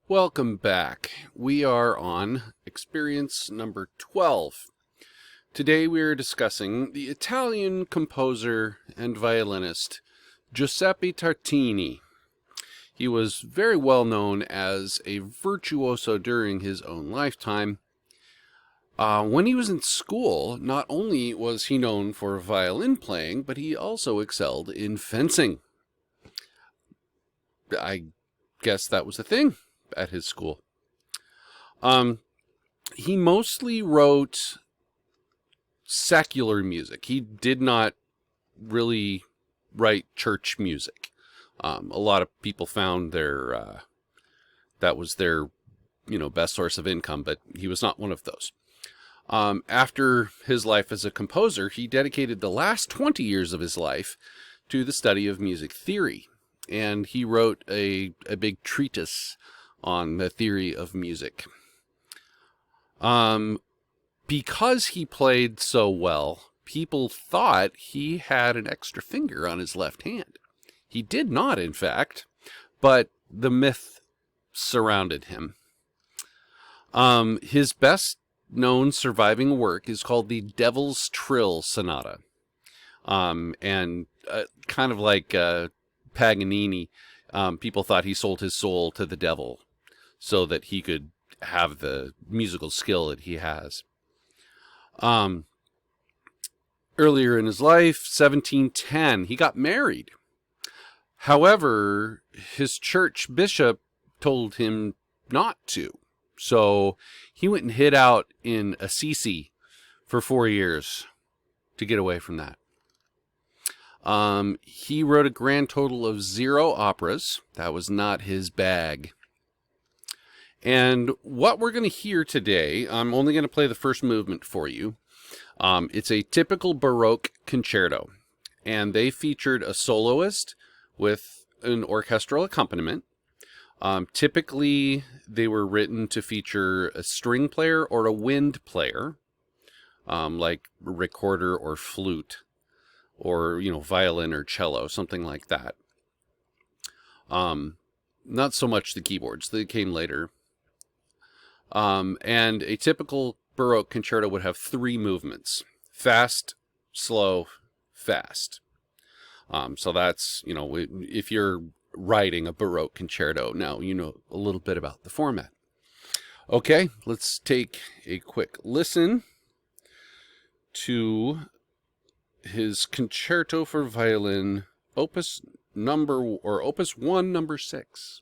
Welcome back. We are on experience number 12. Today we are discussing the Italian composer and violinist Giuseppe Tartini. He was very well known as a virtuoso during his own lifetime. When he was in school, not only was he known for violin playing, but he also excelled in fencing. I guess that was a thing at his school. He mostly wrote secular music. He did not really write church music. A lot of people found that was their, best source of income, but he was not one of those. After his life as a composer, he dedicated the last 20 years of his life to the study of music theory, and he wrote a big treatise on the theory of music. Because he played so well, people thought he had an extra finger on his left hand. He did not, in fact, but the myth surrounded him. His best known surviving work is called the Devil's Trill Sonata. And kind of like Paganini, people thought he sold his soul to the devil so that he could have the musical skill that he has. Earlier in his life, 1710, he got married. However, his church bishop told him not to. So he went and hid out in Assisi for 4 years to get away from that. He wrote a grand total of 0 operas. That was not his bag. And what we're going to hear today, I'm only going to play the first movement for you. It's a typical Baroque concerto, and they featured a soloist with an orchestral accompaniment. Typically, they were written to feature a string player or a wind player, like recorder or flute, or, violin or cello, something like that. Not so much the keyboards, they came later. And a typical Baroque concerto would have 3 movements: fast, slow, fast. So that's, if you're writing a Baroque concerto, now you know a little bit about the format. Okay, let's take a quick listen to his Concerto for Violin, Opus 1, number 6.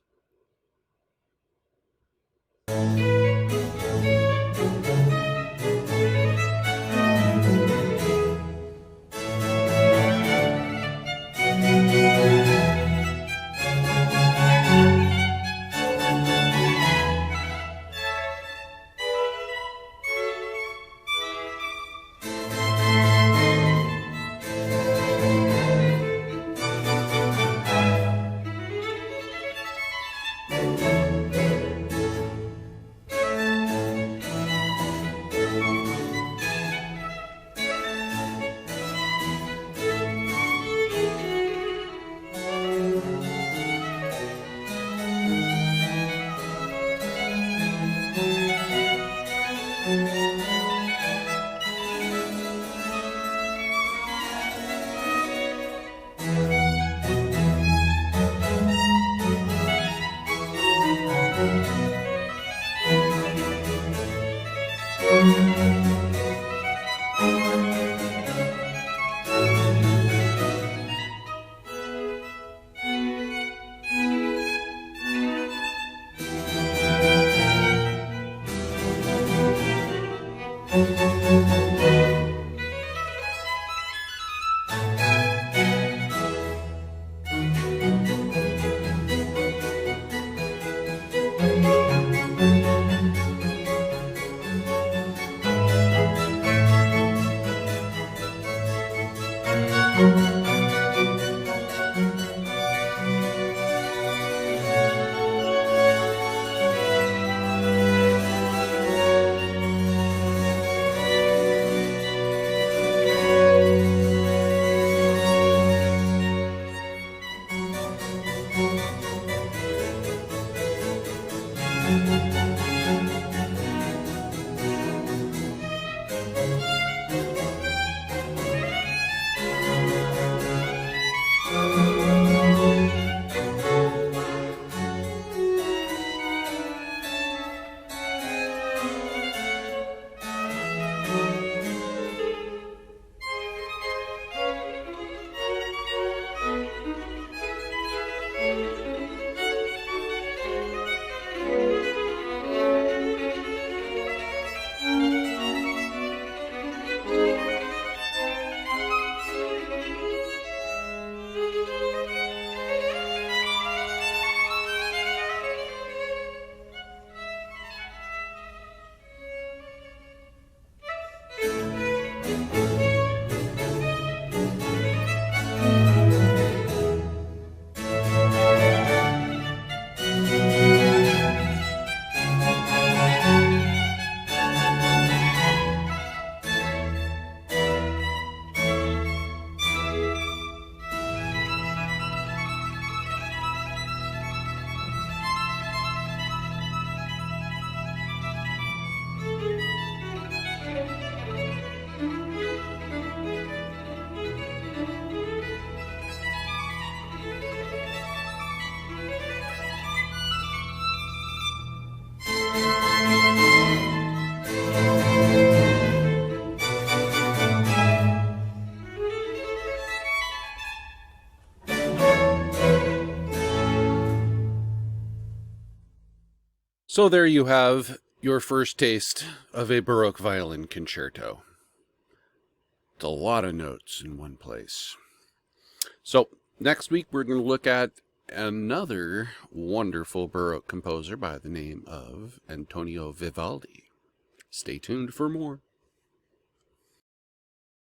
So there you have your first taste of a Baroque violin concerto. It's a lot of notes in one place. So next week we're going to look at another wonderful Baroque composer by the name of Antonio Vivaldi. Stay tuned for more.